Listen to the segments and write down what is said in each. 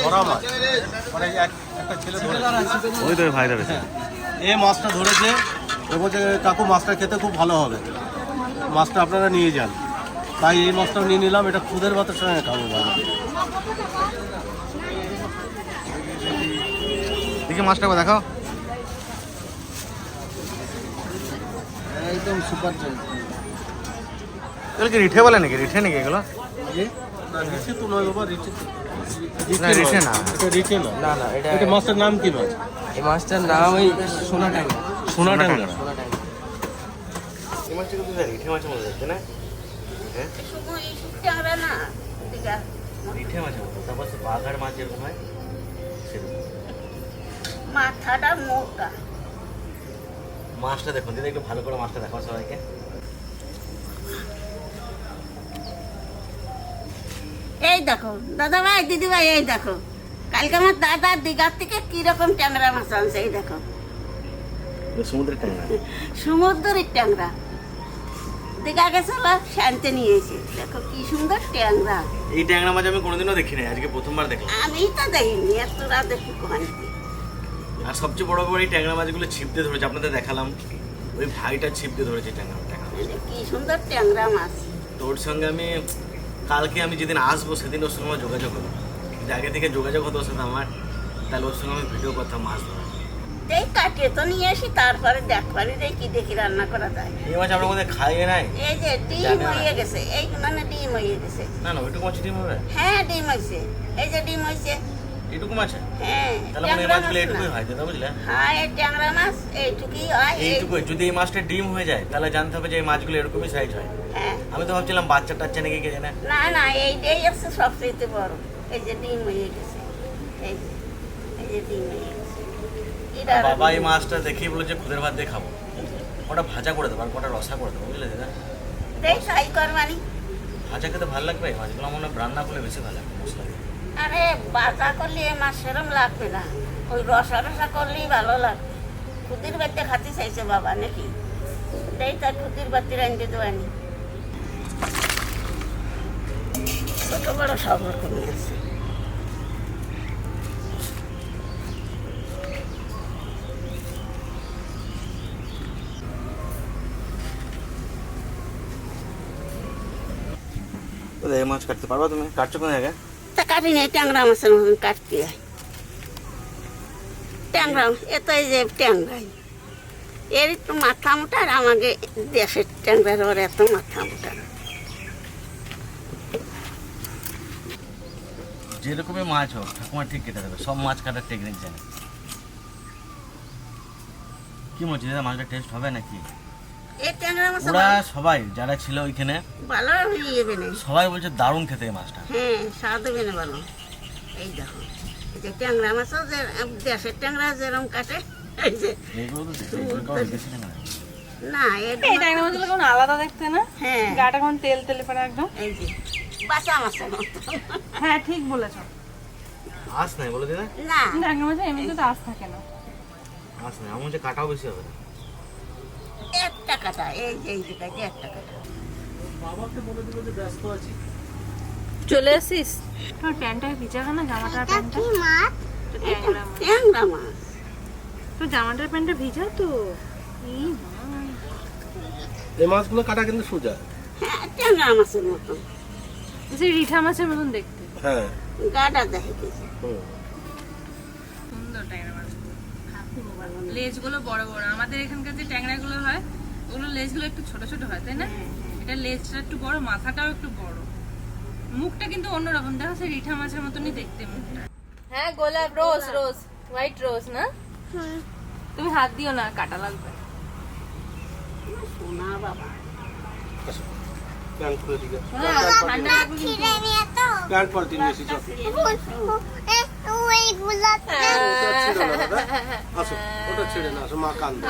ধরা মাছ মানে একটা ছেলে ওই তো ভাই ধরেছে। এই মাছটা ধরেছে, ও বলছে কাকু মাছটা খেতে খুব ভালো হবে, মাছটা আপনারা নিয়ে যান। তাই এই মাছটাও নিয়ে নিলাম, এটা খুদের ভাতের সঙ্গে খাবো ভালো। দেখি মাছটা দেখাও। একদম সুপার চাই। এগুলো কি রিঠে বলে নাকি? রিঠে নাকি এগুলো? রিঠে তো নয় বাবা, রিঠে না রিঠে না, এটা রিঠে না। না না, এটা মাছটার নাম কি মাছ? এই মাছটার নাম ওই সোনা ট্যাংরা। সোনা ট্যাংরা। এই মাছটা কিন্তু রিঠে মাছের মতো দেখতে না? হ্যাঁ রিঠে মাছের মতো, তারপর সে বাঘার মাছ যেরকম হয় সেরকম। মাথাটা মোটা। মাছটা দেখুন দিদি, একটু ভালো করে মাছটা দেখাও সবাইকে। এই দেখো দাদা ভাই, দিদি ভাই, এই দেখো কালকে আমার দাদা দীঘার থেকে কিরকম ট্যাংরা মাছ আনছে। এই দেখো সমুদ্রের ট্যাংরা, সমুদ্রের ট্যাংরা। দীঘা গেছিল, শান্তি নিয়েছে। দেখো কি সুন্দর ট্যাংরা। এই ট্যাংরা মাছ আমি কোনোদিনও দেখিনি, আজকে প্রথমবার দেখলাম। আমি তো দেখিনি, এতটা দেখি কোহানি। আর সবচেয়ে বড় বড় এই ট্যাংরা মাছগুলো ছিপতে ধরেছে, আপনাদের দেখালাম ওই ভাইটা ছিপতে ধরেছে ট্যাংরা মাছ। কি সুন্দর ট্যাংরা মাছ। তোর সঙ্গে আমি কালকে আমি যেদিন আসবো সেদিন ওর সঙ্গে আমার যোগাযোগ হলো, যদি আগে থেকে যোগাযোগ হতো ওর সাথে আমার, তাহলে ওর সঙ্গে আমি ভিডিও করতাম মাছ ধরা। এই কাটিয়ে তো নিয়ে আসি, তারপরে দেখবারই দেখি দেখি রান্না করা যায়। এই মাছ আপনার মধ্যে খাইয়ে নাই? এই যে ডিম হয়ে গেছে, এই মানে ডিম হয়ে গেছে। না না, ওইটুকু মাছ ডিম হবে? হ্যাঁ ডিম হয়েছে, এই যে ডিম হয়েছে। এইটুকু মাছ? হ্যাঁ তাহলে মানে এই ট্যাংরা মাছগুলো মাছ এইটুকুই না। হয়, দাদা বুঝলে? হ্যাঁ এই ট্যাংরা মাছ এইটুকুই হয়। এইটুকুই। যদি এই মাছটা ডিম হয়ে যায় তাহলে জানতে হবে যে এই মাছগুলো এরকমই সাইজ হয়। হ্যাঁ আমি তো ভাবছিলাম বাচ্চা টাচ্চা নাকি কে জানে। না না, এইটাই হচ্ছে সবচেয়ে বড়। এই যে ডিম হয়ে গেছে, এই যে এই যে ডিম হয়ে গেছে। এটা বাবা এই মাছটা দেখেই বলে যে খুদের ভাত দিয়ে খাবো, ওটা ভাজা করে দেবো আর কটা রসা করে দেবো, বুঝলে দাদা? দেখ ট্রাই করবানি। ভাজা খেতে ভালো লাগবে, এই মাছগুলো মনে হয় রান্না করলে বেশি ভালো লাগবে মশলা দিয়ে। আরে বাজা করলে এই মাছ সেরম লাগবে না, ওই রসা রসা করলেই ভালো লাগবে। খুদির বাড়িতে খাতে চাইছে বাবা নাকি? দেই তার খুদির বাড়িতে রাঁধতে দেওয়ানি। ছোট বড় সব রকমই আছে। এই মাছ কাটতে পারবা তুমি? কাটছো কোন জায়গায়? তা কাটি নেই, ট্যাংরা মাছের মতন কাটতে হয়। ট্যাংরা এত এই যে ট্যাংরাই এর একটু মাথা মোটা, আর আমাকে দেশের ট্যাংরার ওর এত মাথা মোটা। যেরকমই মাছ হোক ঠাকুমা ঠিক কেটে দেবে, সব মাছ কাটার টেকনিক জানে। কি বলছি দাদা, মাছটা টেস্ট হবে নাকি? এই ট্যাংরা মাছ ওরা সবাই যারা ছিল ওইখানে ভালো ইয়ে নেই। সবাই বলছে দারুণ খেতে এই মাছটা। হ্যাঁ স্বাদ হবে না ভালো। এই দেখো এই যে ট্যাংরা মাছও যে দেশের ট্যাংরা যেরকম কাটে, এই যে এইগুলো তো এইগুলো কেউ বেশি না। না এই ট্যাংরা মাছগুলো কেমন আলাদা দেখতে না? হ্যাঁ গাটা কেমন তেল তেলে পড়ে একদম। এই যে বাঁচা মাছের মতো। হ্যাঁ ঠিক বলেছ। আঁশ নাই বলে দিদা? না ট্যাংরা মাছে এমনিতে তো আঁশ থাকে না। আঁশ নাই, আমার যে কাটাও বেশি হবে না। একটা কাটা, এই যে এই জায়গায় একটা কাটা। বাবাকে বলে দিল যে ব্যস্ত আছি। চলে আসিস? তোর প্যান্টটা ভিজা না, জামাটার প্যান্টটা? তো ট্যাংরা মাছ। ট্যাংরা মাছ তোর জামাটার প্যান্টটা ভিজা তো। এই মাছগুলো কাটা কিন্তু সোজা। হ্যাঁ ট্যাংরা মাছের মতো, যে রিঠা মাছের মতন দেখতে। হ্যাঁ গাটা দেখে গেছে। সুন্দর ট্যাংরা মাছ। লেজগুলো বড় বড়। আমাদের এখানকার যে ট্যাংরাগুলো হয় ওগুলো লেজগুলো একটু ছোট ছোট হয়, তাই না? এটা লেজটা একটু বড়, মাথাটাও একটু বড়, মুখটা কিন্তু অন্যরকম। দেখা যাচ্ছে রিঠা মাছের মতনই দেখতে মুখটা। হ্যাঁ গোলাপ, রোজ রোজ, হোয়াইট রোজ না? তুমি হাত দিও না, কাটা লাগবে। সোনা বাবা প্যান্ট খুলে দিকে, ঠান্ডা লাগবে কিন্তু। প্যান্ট পাল্টি নিয়েছি। চল আসো, ওটা ছেড়ে না, আসো মা কান্দে।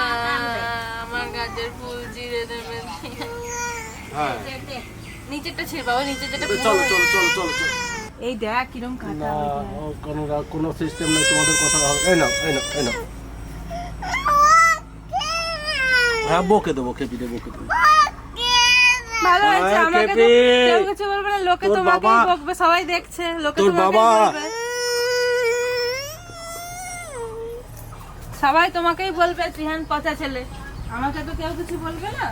আমার গাছের ফুল জিরে দেবে। হ্যাঁ নিচেরটা ছেড়ে বাবা, নিচে যেটা চলো চলো চলো চলো চলো। এই দেখ কিরম কাটা। না কোনো সিস্টেম নেই, তোমাদের কথা হবে। এই নাও এই নাও এই নাও। হ্যাঁ বকে দেবো, খেপি দেবো, বকে দেবো। ভালো হয়েছে, হ্যাঁ, আমাকে তো খেপি। কেউ কিছু বলবে না, লোকে তোর তোমাকেই বাবা- বকবে, সবাই দেখছে, লোকে তোর তোমাকেই বাবা বলবে। সবাই তোমাকেই বলবে ত্রিহান পচা ছেলে, আমাকে তো কেউ কিছু বলবে না।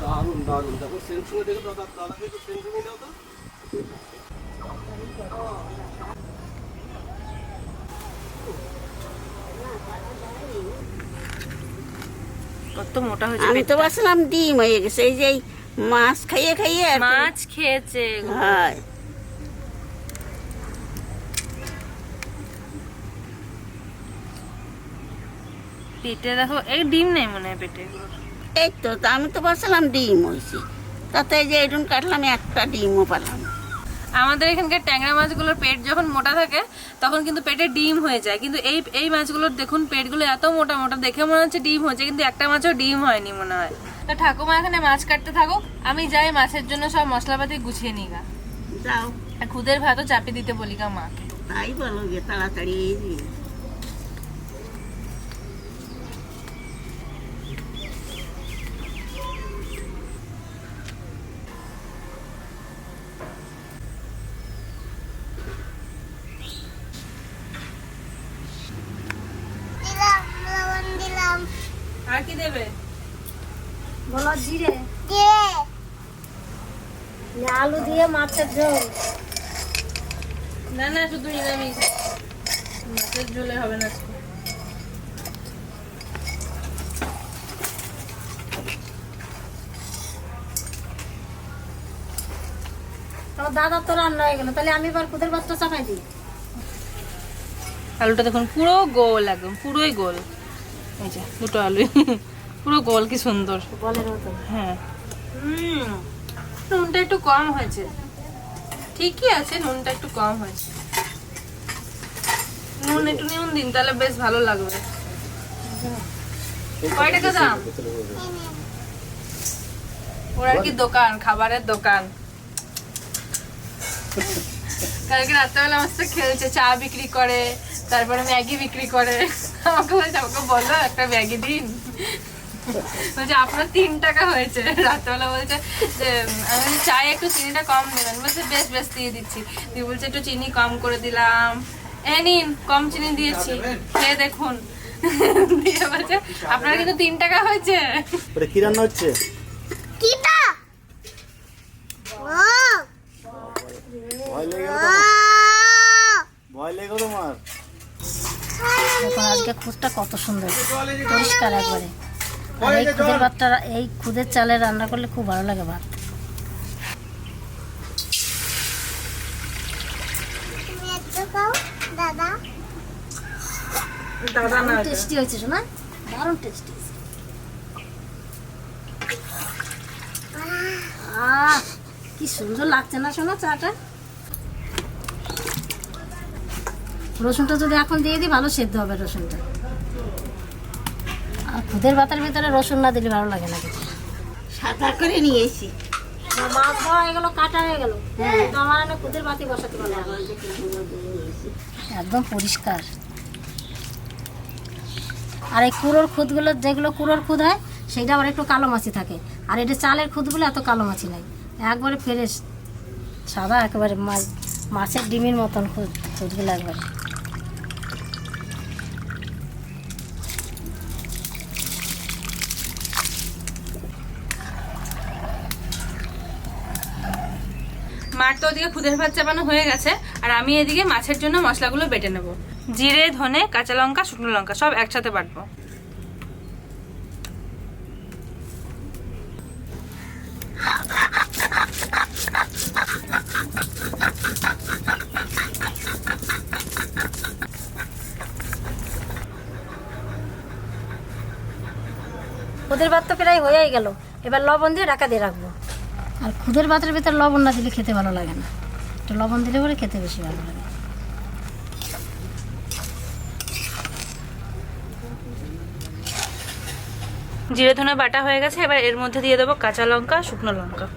দারুণ দারুণ, দেখো সেন্সুমি দেখো তো, দাদাকে একটু সেন্সুমি দাও তো। কত মোটা হয়েছে। আমি তো ভাবছিলাম ডিম হয়ে গেছে, এই যে এই মাছ খাইয়ে খাইয়ে আর কি। মাছ খেয়েছে এগুলো। হয়। পেটে দেখো এই ডিম নেই মনে হয় পেটে এগুলো। এই তো, তা আমি তো ভাবছিলাম ডিম হয়েছে, তাতে এই যে এরকম কাটলাম, একটা ডিমও পেলাম। আমাদের এখানকার ট্যাংরা মাছগুলোর পেট যখন মোটা থাকে তখন কিন্তু পেটে ডিম হয়ে যায়, কিন্তু এই মাছগুলোর দেখুন পেটগুলো এত মোটা মোটা, দেখে মনে হচ্ছে ডিম হয়েছে, কিন্তু একটা মাছও ডিম হয়নি মনে হয়। তো ঠাকুমা এখানে মাছ কাটতে থাকুক, আমি যাই মাছের জন্য সব মশলাপাতি গুছিয়ে নিই গা। যাও, আর খুদের ভাতও চাপিয়ে দিতে বলি গা মাকে। তাই বলো যে তাড়াতাড়ি এই যে। আর কি দেবে? বলো জিরে, আলু দিয়ে মাছের ঝোল। না না, শুধু নিরামিষ, মাছের ঝোলে হবে না আজকে। তোমার দাদা তো রান্না হয়ে গেল, তাহলে আমি এবার খুদের ভাতটা চাপাই দিই। আলুটা দেখুন পুরো গোল, একদম পুরোই গোল। এই যে দুটো আলু পুরো গোল, কি সুন্দর বলের মতো। হ্যাঁ। নুনটা একটু কম হয়েছে, ঠিকই আছে, নুনটা একটু কম হয়েছে। নুন একটু নুন দিন, তাহলে বেশ ভালো লাগবে। কয় টাকা দাম? ওর আর কি দোকান, খাবারের দোকান। কালকে রাত্রেবেলা আমার সাথে খেলছে, চা বিক্রি করে, তারপরে ম্যাগি বিক্রি করে। আমাকে বলছে, আমাকে বললো একটা ম্যাগি দিন। বলছে আপনার 3 টাকা হয়েছে। রাত্রেবেলা বলছে যে আমি চাই একটু চিনিটা কম দেবেন, বলছে বেশ বেশ দিয়ে দিচ্ছি। দিয়ে বলছে একটু চিনি কম করে দিলাম, এ নিন কম চিনি দিয়েছি, খেয়ে দেখুন। দিয়ে বলছে আপনার কিন্তু 3 টাকা হয়েছে। ওটা কি রান্না হচ্ছে? ভয় লেগে গেল তোমার? ভয় লেগে গেল তোমার? দেখো আজকে খুদটা কত সুন্দর পরিষ্কার একবারে। আর এই খুদের ভাতটা, এই খুদের চালে রান্না করলে খুব ভালো লাগে ভাত। দারুণ টেস্টি হয়েছে শোনা, দারুণ টেস্টি। কি সুন্দর লাগছে না শোনা চাটা। রসুনটা যদি এখন দিয়ে দিই ভালো সেদ্ধ হবে রসুনটা। আর খুদের ভাতের ভিতরে রসুন না দিলে ভালো লাগে না খেতে। সাদা করে নিয়ে এসি। মাছ ধোয়া হয়ে গেল, কাটা হয়ে গেল, কিন্তু আমার এনে খুদের ভাতই বসাতে পারলাম না। একদম পরিষ্কার। আর এই কুড়োর খুদগুলো, যেগুলো কুড়োর খুদ হয় সেইটা আবার একটু কালো মাছি থাকে, আর এটা চালের খুদগুলো এত কালো মাছি নাই, একবারে ফ্রেশ সাদা, একেবারে মাছের ডিমের মতন খুদগুলো একবারে। মার তো ওদিকে খুদের ভাত চাপানো হয়ে গেছে, আর আমি এদিকে মাছের জন্য মশলাগুলো বেটে নেব। জিরে, ধনে, কাঁচা লঙ্কা, শুকনো লঙ্কা সব একসাথে বাটবো। খুদের ভাত তো প্রায় হয়েই গেল, এবার লবণ দিয়ে ঢাকা দিয়ে রাখবো। আর খুদের ভাতের ভিতর লবণ না দিলে খেতে ভালো লাগে না, একটু লবণ দিলে পরে খেতে বেশি ভালো লাগে। জিরে ধনে বাটা হয়ে গেছে, এবার এর মধ্যে দিয়ে দেবো কাঁচা লঙ্কা, শুকনো লঙ্কা।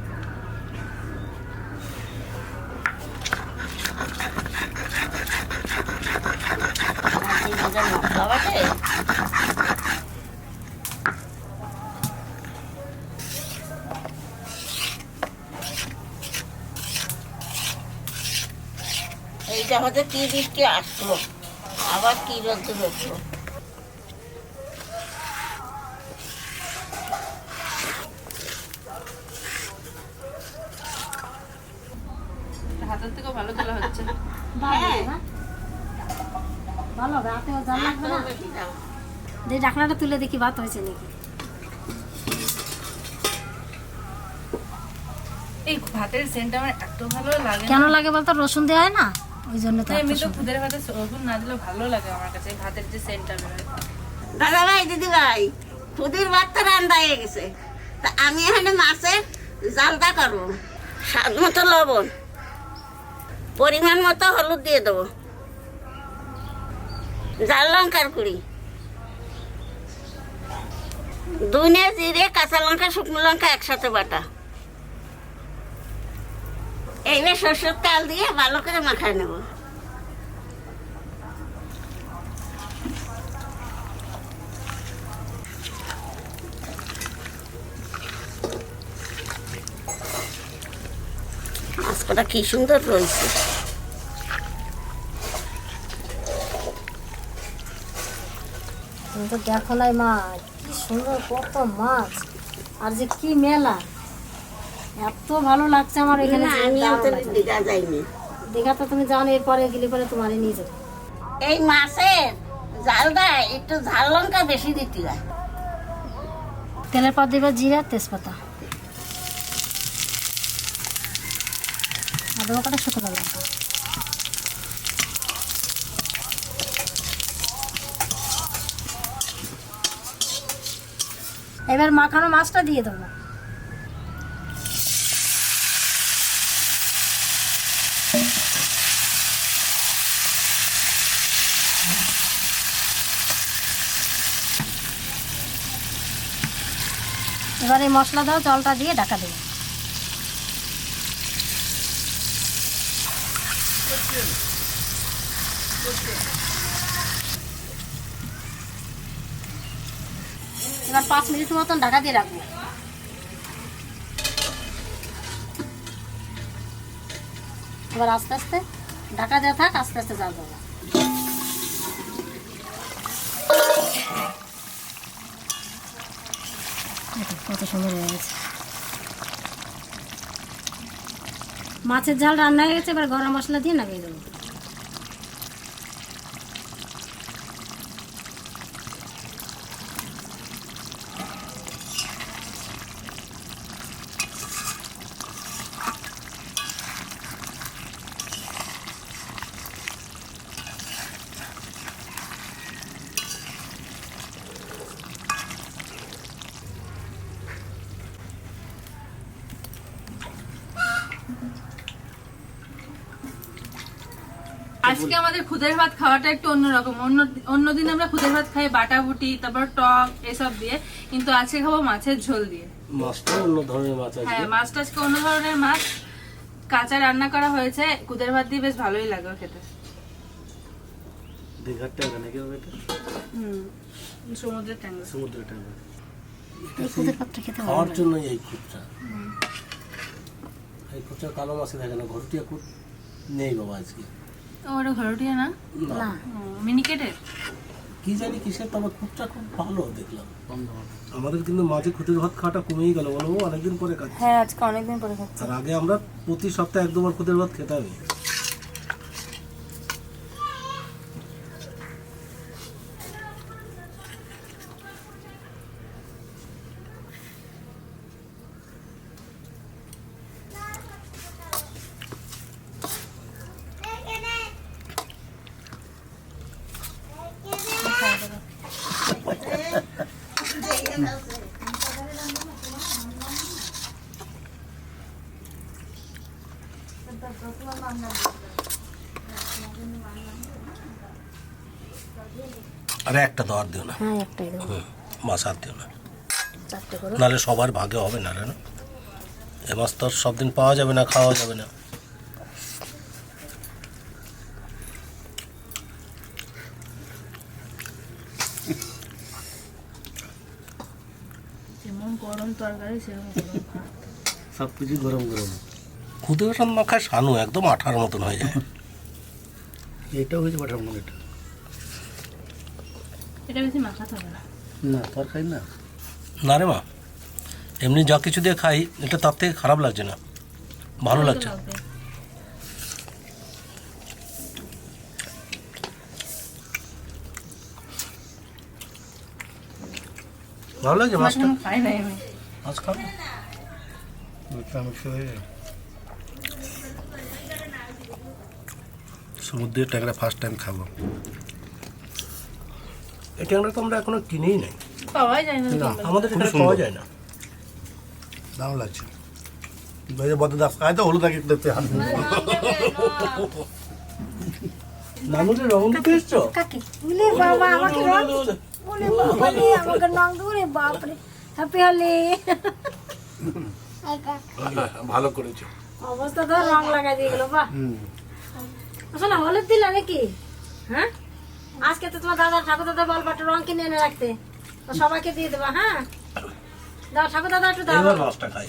এইটা হচ্ছে কি বৃষ্টি আসলো, আবার কি রোদ্দুর বেরোবো। হাতের থেকেও ভালো তোলা হচ্ছে। হ্যাঁ, ভালো হবে, হাতেও জাল লাগবে না। একদম বেশি দাও। যে ঢাকনাটা তুলে দেখি ভাত হয়েছে নাকি। এই ভাতের সেন্ট আমার এত ভালো লাগে কেন লাগে বলতো, রসুন দেওয়া হয় না, ওই জন্য তো না, এত এমনি তো সুন্দর। খুদের ভাতে রসুন না দিলেও ভালো লাগে আমার কাছে, এই ভাতের যে সেন্টটা বেরোয়। দাদা ভাই, দিদি ভাই, খুদির ভাত তো রান্না হয়ে গেছে, তা আমি এখানে মাছের জালটা করবো। স্বাদ মতো লবণ, পরিমাণ মতো হলুদ দিয়ে দেবো, জাল লঙ্কার কুড়ি, ধনে জিরে কাঁচা লঙ্কা শুকনো লঙ্কা একসাথে বাটা, এইবার সরষের তেল দিয়ে ভালো করে মাখায় নেব। মাছটা কি সুন্দর রয়েছে। তুমি তো দেখো নাই মাছ, কি সুন্দর কত মাছ, আর যে কি মেলা, এত ভালো লাগছে আমার এখানে। না, যে আমি দারুণ তো লাগছে। দীঘা যাইনি। দীঘা তো তুমি জানো, এরপরে গেলে পরে তোমার নিয়ে যাবে। এই মাছের জালটা একটু ঝাল লঙ্কা বেশি দিতে হয়। তেলের পর দিবে জিরা তেজপাতা, আর দেবো কটা শুকনো লঙ্কা। এবার মাখানো মাছটা দিয়ে দেবো। এবার এই মশলা দাও, জলটা দিয়ে ঢাকা দেবো। এবার 5 মিনিট মতন ঢাকা দিয়ে রাখবো। এবার আস্তে আস্তে ঢাকা দেওয়া থাক, আস্তে আস্তে জাল দেবো। কত সুন্দর হয়ে গেছে মাছের ঝাল, রান্না হয়ে গেছে। এবার গরম মশলা দিয়ে নামিয়ে দেবো। আজকে আমাদের খুদের ভাত খাওয়াটা একটু অন্যরকম। অন্যদিন আমরা খুদের ভাত খাই বাটাবুটি, তারপর টক এসব দিয়ে, কিন্তু আজকে খাবো মাছের ঝোল দিয়ে। মাছটা অন্য ধরনের মাছ আছে। হ্যাঁ, মাছটা আজকে অন্য ধরনের মাছ, কাঁচা রান্না করা হয়েছে। খুদের ভাত দিয়ে বেশ ভালোই লাগে খেতে। দীঘার ট্যাংরা নাকি হবে এটা? সমুদ্রের ট্যাংরা। সমুদ্রের ট্যাংরা। এই খুদের ভাতটা খেতে ভালো খাওয়ার লাগে। জন্য এই খুচরা, এই খুচরা কালো মাছে থাকে না, ঘরটিয়া খুব নেই বাবা আজকে। ওটা ঘরটিয়া না, না, মিনিকেটের। কি জানি কিসের, তবে খুচরা খুব ভালো দেখলাম। আমাদের কিন্তু মাঝে খুদের ভাত খাওয়াটা কমেই গেল, বলবো অনেকদিন পরে খাচ্ছি। হ্যাঁ, আজকে অনেকদিন পরে খাচ্ছি। আর আগে আমরা প্রতি সপ্তাহে 1-2 বার খুদের ভাত খেতাম। আরে একটা তো আর দিও না, হ্যাঁ একটাই দেবো, মাছ আর দিও না, 4টে করো। নাহলে সবার ভাগে হবে না। না, এ মাছ তো আর সব দিন পাওয়া যাবে না, খাওয়া যাবে না। যেমন গরম তরকারি সেরকম গরম ভাত। সব কিছু গরম গরম। খুদে মাখায় সানু একদম আঠার মতন হয়ে যায়। এটাও হয়েছে পাঠার মনে, এটা এটা বেশি মাখাতে হবে না। না তরকারি না। না রে মা, এমনি যা কিছু দিয়ে খাই এটা তার থেকে খারাপ লাগছে না, ভালো লাগছে। লাগবে। ভালো লাগছে মাছটা। মাছ খাই নাই আমি। মাছ খাবো। সমুদ্রের ট্যাংরা ফার্স্ট টাইম খাবো। এই ট্যাংরা তো আমরা এখনো কিনেই নাই, পাওয়াই যায় না। না। আমাদের খুব এখানে সুন্দর। পাওয়া যায় না। দারুণ লাগছে। বদ দাস খায় তো হলুদ আগে দেখতে হাত নানুরে রং দিতে এসছো? কাকি বলে বাবা আমাকে রং বলে বাবা রে আমাকে রং দূরে বাপ রে হ্যাপি হলি ভালো করেছো। অবস্থা তো রং লাগাই দিয়ে গেল বাহ। আসলে হলুদ দিলা নাকি? হ্যাঁ আজকে তো তোমার দাদা ঠাকুর দাদা বল বাটা রং কিনে এনে রাখতে, তো সবাইকে দিয়ে দেবা। হ্যাঁ দাও ঠাকুর দাদা একটু দাও, এবার মাছটা খাই।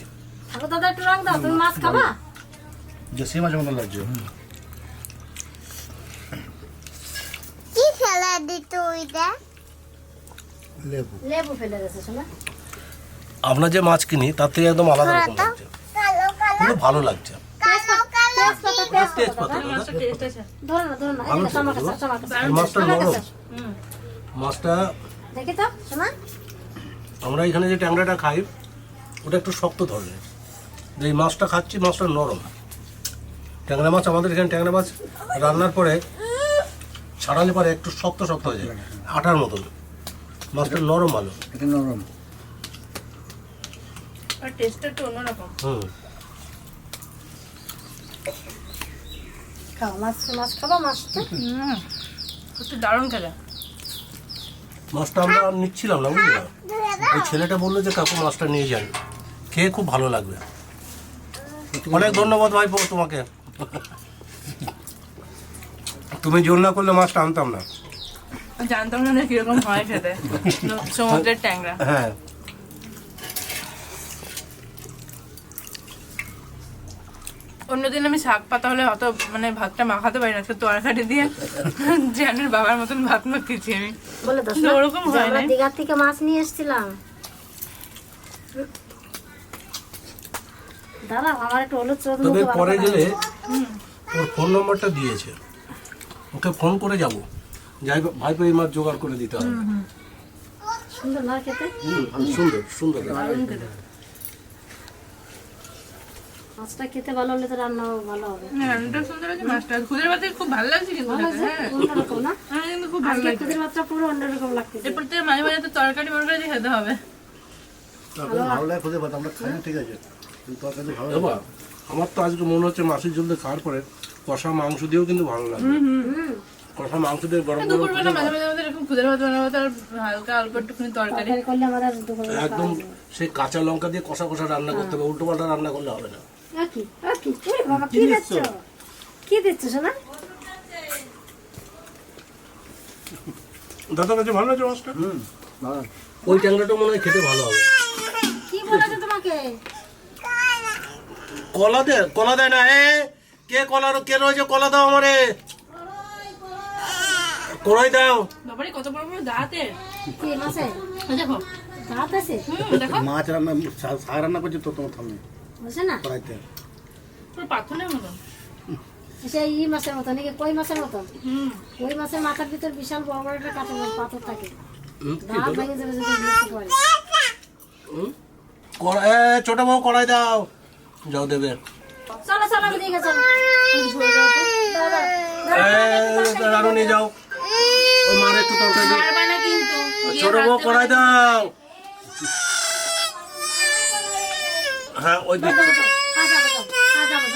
ঠাকুর দাদা একটু রং দাও। তুমি মাছ খাবা? যে সেই মাঝে মতো লাগছে। কি ফেলা দিত ওইটা? লেবু। লেবু ফেলে দিয়েছে শোনা। আমরা যে মাছ কিনি তার থেকে একদম আলাদা রকম লাগছে, কালো কালো খুব ভালো লাগছে। তেজপাতা মাছটা টেস্ট আছে। ধরো না ধরো না, এই দেখো আমার কাছে, আমার কাছে। এই মাছটা আমার নরম। কাছে। মাছটা দেখি তো শোনা। আমরা এখানে যে ট্যাংরাটা খাই ওটা একটু শক্ত ধরনের, যে এই মাছটা খাচ্ছি মাছটা নরম। ট্যাংরা মাছ আমাদের এখানে ট্যাংরা মাছ রান্নার পরে ছাড়ালে পরে একটু শক্ত শক্ত হয়ে যায়, আটার মতন। মাছটা নরম ভালো। এটা নরম। আর টেস্টটা একটু অন্যরকম। হুম, খাও মাছ, মাছ খাবা মাছটা? একটু দারুণ খেলা। মাছটা আমরা নিচ্ছিলাম না বুঝলি, ওই ছেলেটা বললো যে কাকু মাছটা নিয়ে যান, খেয়ে খুব ভালো লাগবে। অনেক ধন্যবাদ ভাইপো তোমাকে, তুমি জোর না করলে মাছটা আনতাম না। জানতাম না কিরকম হয় খেতে সমুদ্রের ট্যাংরা। হ্যাঁ, অন্যদিন আমি শাক পাতা হলে অত মানে ভাতটা মাখাতে পারি না, তরকারি দিয়ে জানের বাবার মতন ভাত মাখিয়েছি আমি। বলে দাও কিন্তু ওরকম হয় আমরা না। দীঘা থেকে মাছ নিয়ে এসেছিলাম। দাদা আমার একটু হলুদ চোখ তবে পরে গেলে ওর ফোন নম্বরটা দিয়েছে, ওকে ফোন করে যাব, যাই ভাইপো এই মাছ জোগাড় করে দিতে হবে। সুন্দর না খেতে? সুন্দর সুন্দর। মাছটা খেতে ভালো হলে তো রান্নাও ভালো হবে। রান্নাটা সুন্দর আছে, মাছটা খুদের ভাতে খুব ভালো লাগছে কিন্তু ভালো খেতে, আছে, হ্যাঁ। অন্যরকম না? আমার কিন্তু খুব ভালো আজকে লাগছে। খুদের মাছটা পুরো অন্যরকম লাগতেছে। এরপর থেকে মাঝে মাঝে তো তরকারি মরকারি দিয়ে খেতে হবে। ভালো লাগে খুঁজে পাতা আমরা খাই না, ঠিক আছে, কিন্তু তরকারি ভালো বাবা, আমার তো আজকে মনে হচ্ছে মাছের ঝোল দিয়ে খাওয়ার পরে কষা মাংস দিয়েও কিন্তু ভালো লাগে। কষা মাংস দিয়ে গরম গরম দুপুরবেলা মাঝে মাঝে আমাদের এরকম খুদের ভাত বানাবো, তার হালকা অল্প একটুখানি তরকারি। তরকারি করলে আমাদের দুপুরে একদম সেই কাঁচা লঙ্কা দিয়ে কষা কষা রান্না করতে হবে, উল্টো পাল্টা রান্না করলে হবে না। কি কি ওরে বাবা কি দিচ্ছ? কি দিচ্ছ শোনা? দাদা কাছে ভালো আছে মাছটা? ভালো। ওই ট্যাংরাটা মনে হয় খেতে ভালো হবে। কি বলেছে তোমাকে? কলা দে, কলা দেয় না। কে কলা, কে রয়েছে? কলা দাও আমারে, কড়াই দাও। বাবারে কত বড় বড় দাঁতে, কি মাছে দেখো। ভাত আছে? দেখো মাছ রান্না শাক রান্না করছি তো তোমার থামে বুঝছে না? কড়াইতে। পুরো পাথরের মতন। সেই ই মাছের মতন নাকি কই মাছের মতন? কই মাছের মাথার ভিতর বিশাল বড় বড় একটা কাঁটা পাথর থাকে, দাঁত ভেঙে যাবে যদি বুঝতে পারে। কড়াই, ছোট বউ কড়াই দাও, যাও দেবে। চলো চলো আমি দিয়ে গেছি। রানু নিয়ে যাও, ওই মার একটু তরকারি দাও। পারবে না কিন্তু। ছোট বউ কড়াই দাও। হ্যাঁ ওই দিচ্ছি। যাবো